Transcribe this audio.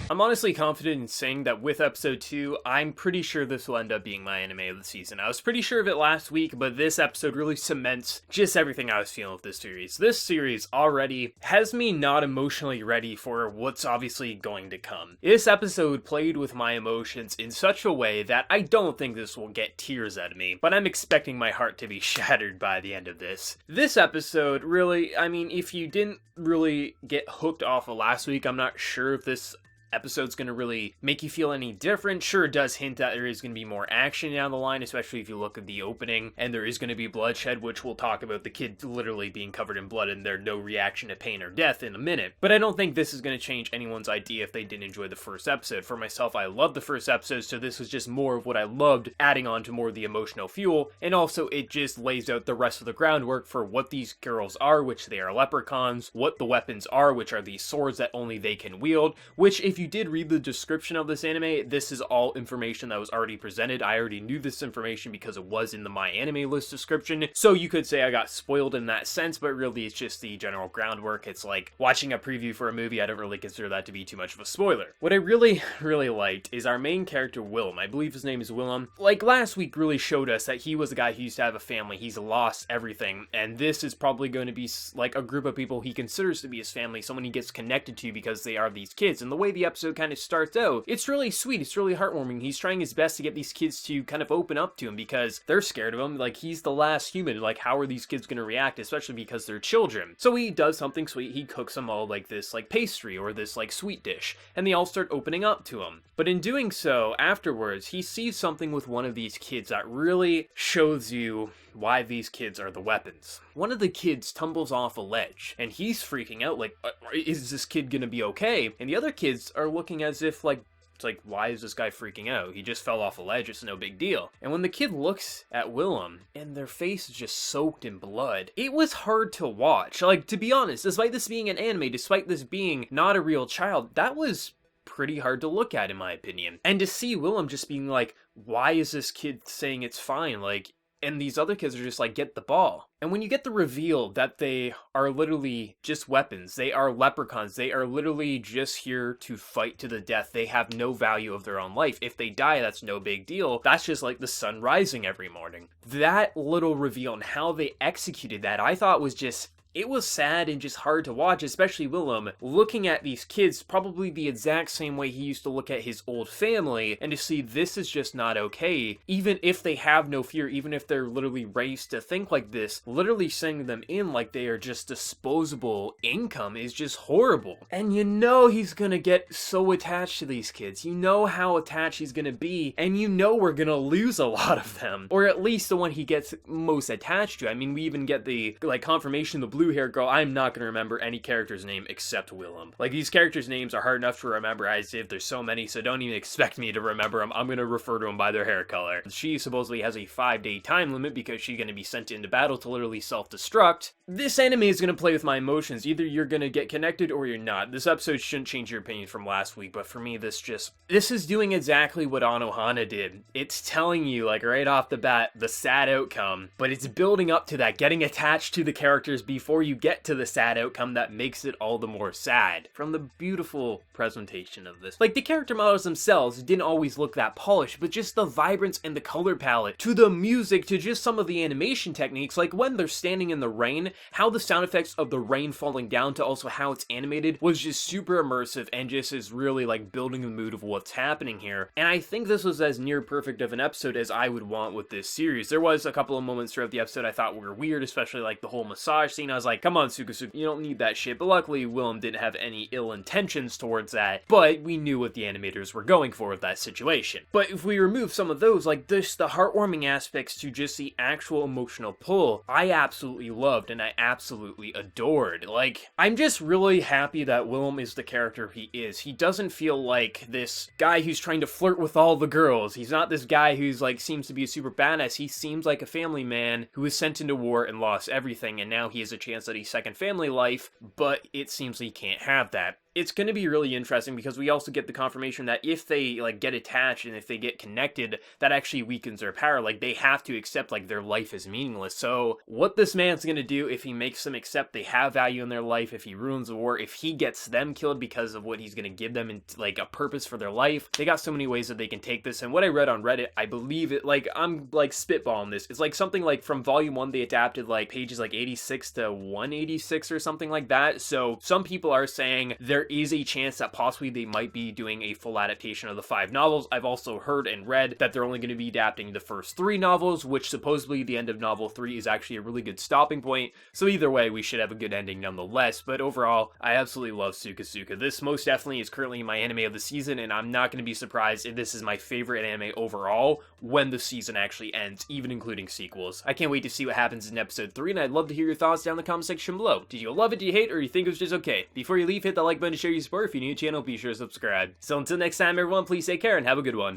I'm honestly confident in saying that with episode 2, I'm pretty sure this will end up being my anime of the season. I was pretty sure of it last week, but this episode really cements just everything I was feeling with this series. This series already has me not emotionally ready for what's obviously going to come. This episode played with my emotions in such a way that I don't think this will get tears out of me, but I'm expecting my heart to be shattered by the end of this. This episode really, I mean, if you didn't really get hooked off of last week, I'm not sure if this episode's gonna really make you feel any different. Sure, it does hint that there is gonna be more action down the line, especially if you look at the opening, and there is gonna be bloodshed, which we'll talk about the kid literally being covered in blood and there no reaction to pain or death in a minute. But I don't think this is gonna change anyone's idea if they didn't enjoy the first episode. For myself, I loved the first episode, so this was just more of what I loved, adding on to more of the emotional fuel, and also it just lays out the rest of the groundwork for what these girls are, which they are leprechauns, what the weapons are, which are these swords that only they can wield, which if you did read the description of this anime, this is all information that was already presented. I already knew this information because it was in the My Anime List description, so you could say I got spoiled in that sense, but really it's just the general groundwork. It's like watching a preview for a movie. I don't really consider that to be too much of a spoiler. What I really liked is our main character, Willem. I believe his name is Willem. Like last week really showed us that he was a guy who used to have a family. He's lost everything, and this is probably going to be like a group of people he considers to be his family, someone he gets connected to because they are these kids. And the way the episode kind of starts out, it's really sweet, it's really heartwarming. He's trying his best to get these kids to kind of open up to him because they're scared of him. Like, he's the last human. Like, how are these kids going to react, especially because they're children? So he does something sweet. He cooks them all like this like pastry or this like sweet dish, and they all start opening up to him. But in doing so, afterwards, he sees something with one of these kids that really shows you why these kids are the weapons. One of the kids tumbles off a ledge, and he's freaking out like, is this kid gonna be okay? And the other kids are looking as if like, it's like, why is this guy freaking out? He just fell off a ledge, it's no big deal. And when the kid looks at Willem, and their face is just soaked in blood, it was hard to watch. Like, to be honest, despite this being an anime, despite this being not a real child, that was pretty hard to look at in my opinion. And to see Willem just being like, why is this kid saying it's fine? Like, and these other kids are just like, get the ball. And when you get the reveal that they are literally just weapons, they are leprechauns, they are literally just here to fight to the death, they have no value of their own life. If they die, that's no big deal. That's just like the sun rising every morning. That little reveal and how they executed that, I thought was just, it was sad and just hard to watch, especially Willem looking at these kids probably the exact same way he used to look at his old family, and to see this is just not okay. Even if they have no fear, even if they're literally raised to think like this, literally sending them in like they are just disposable income is just horrible. And you know he's gonna get so attached to these kids. You know how attached he's gonna be, and you know we're gonna lose a lot of them. Or at least the one he gets most attached to. I mean, we even get the like confirmation, the blue hair girl. I'm not going to remember any character's name except Willem. Like, these characters' names are hard enough to remember as if there's so many, so don't even expect me to remember them. I'm going to refer to them by their hair color. She supposedly has a 5-day time limit because she's going to be sent into battle to literally self-destruct. This anime is going to play with my emotions. Either you're going to get connected or you're not. This episode shouldn't change your opinion from last week, but for me, this is doing exactly what Anohana did. It's telling you, like, right off the bat, the sad outcome, but it's building up to that, getting attached to the characters before you get to the sad outcome that makes it all the more sad. From the beautiful presentation of this. Like, the character models themselves didn't always look that polished, but just the vibrance and the color palette, to the music, to just some of the animation techniques, like when they're standing in the rain, how the sound effects of the rain falling down to also how it's animated was just super immersive and just is really like building the mood of what's happening here. And I think this was as near perfect of an episode as I would want with this series. There was a couple of moments throughout the episode I thought were weird, especially like the whole massage scene. I was like, come on, SukaSuka, you don't need that shit. But luckily, Willem didn't have any ill intentions towards that, but we knew what the animators were going for with that situation. But if we remove some of those, like this, the heartwarming aspects to just the actual emotional pull, I absolutely loved and I absolutely adored. Like, I'm just really happy that Willem is the character he is. He doesn't feel like this guy who's trying to flirt with all the girls. He's not this guy who's like seems to be a super badass. He seems like a family man who was sent into war and lost everything, and now he has a chance at a second family life, but it seems he can't have that. it's going to be really interesting because we also get the confirmation that if they like get attached and if they get connected, that actually weakens their power. Like they have to accept like their life is meaningless. So what this man's going to do if he makes them accept they have value in their life, if he ruins the war, if he gets them killed because of what he's going to give them in like a purpose for their life, they got so many ways that they can take this. And what I read on Reddit, I believe it, like I'm like spitballing this, it's like something like from volume 1 they adapted like pages like 86 to 186 or something like that. So some people are saying there is a chance that possibly they might be doing a full adaptation of the 5 novels. I've also heard and read that they're only going to be adapting the first 3 novels, which supposedly the end of novel 3 is actually a really good stopping point. So either way, we should have a good ending nonetheless. But overall, I absolutely love SukaSuka. This most definitely is currently my anime of the season, and I'm not going to be surprised if this is my favorite anime overall when the season actually ends, even including sequels. I can't wait to see what happens in episode 3, and I'd love to hear your thoughts down in the comment section below. Did you love it, do you hate it, or you think it was just okay? Before you leave, hit that like button to show your support. If you're new to the channel, be sure to subscribe. So until next time, everyone, please take care and have a good one.